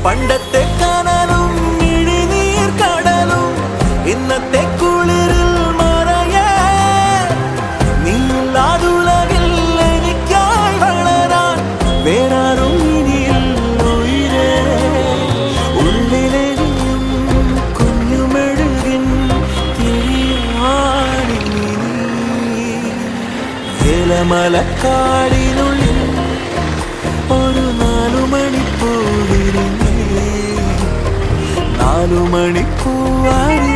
പണ്ടത്തെ കനലും ഇഴിനീർ കടലും ഇന്നത്തെ കുളിരിൽ മറയേ നീലാതുലകിൽ എനിക്കായി വളരാൻ വേറാരും ഇനിയില്ല ഉയിരേ ഉള്ളിലെരിയും കുഞ്ഞുമെഴുകിൻ തിരിയാണി ഏലമലക്കാടിനുള്ളിൽ ഒരു 4 മണിപ്പൂ വിരിഞ്ഞേ 4 മണിപ്പൂവാടി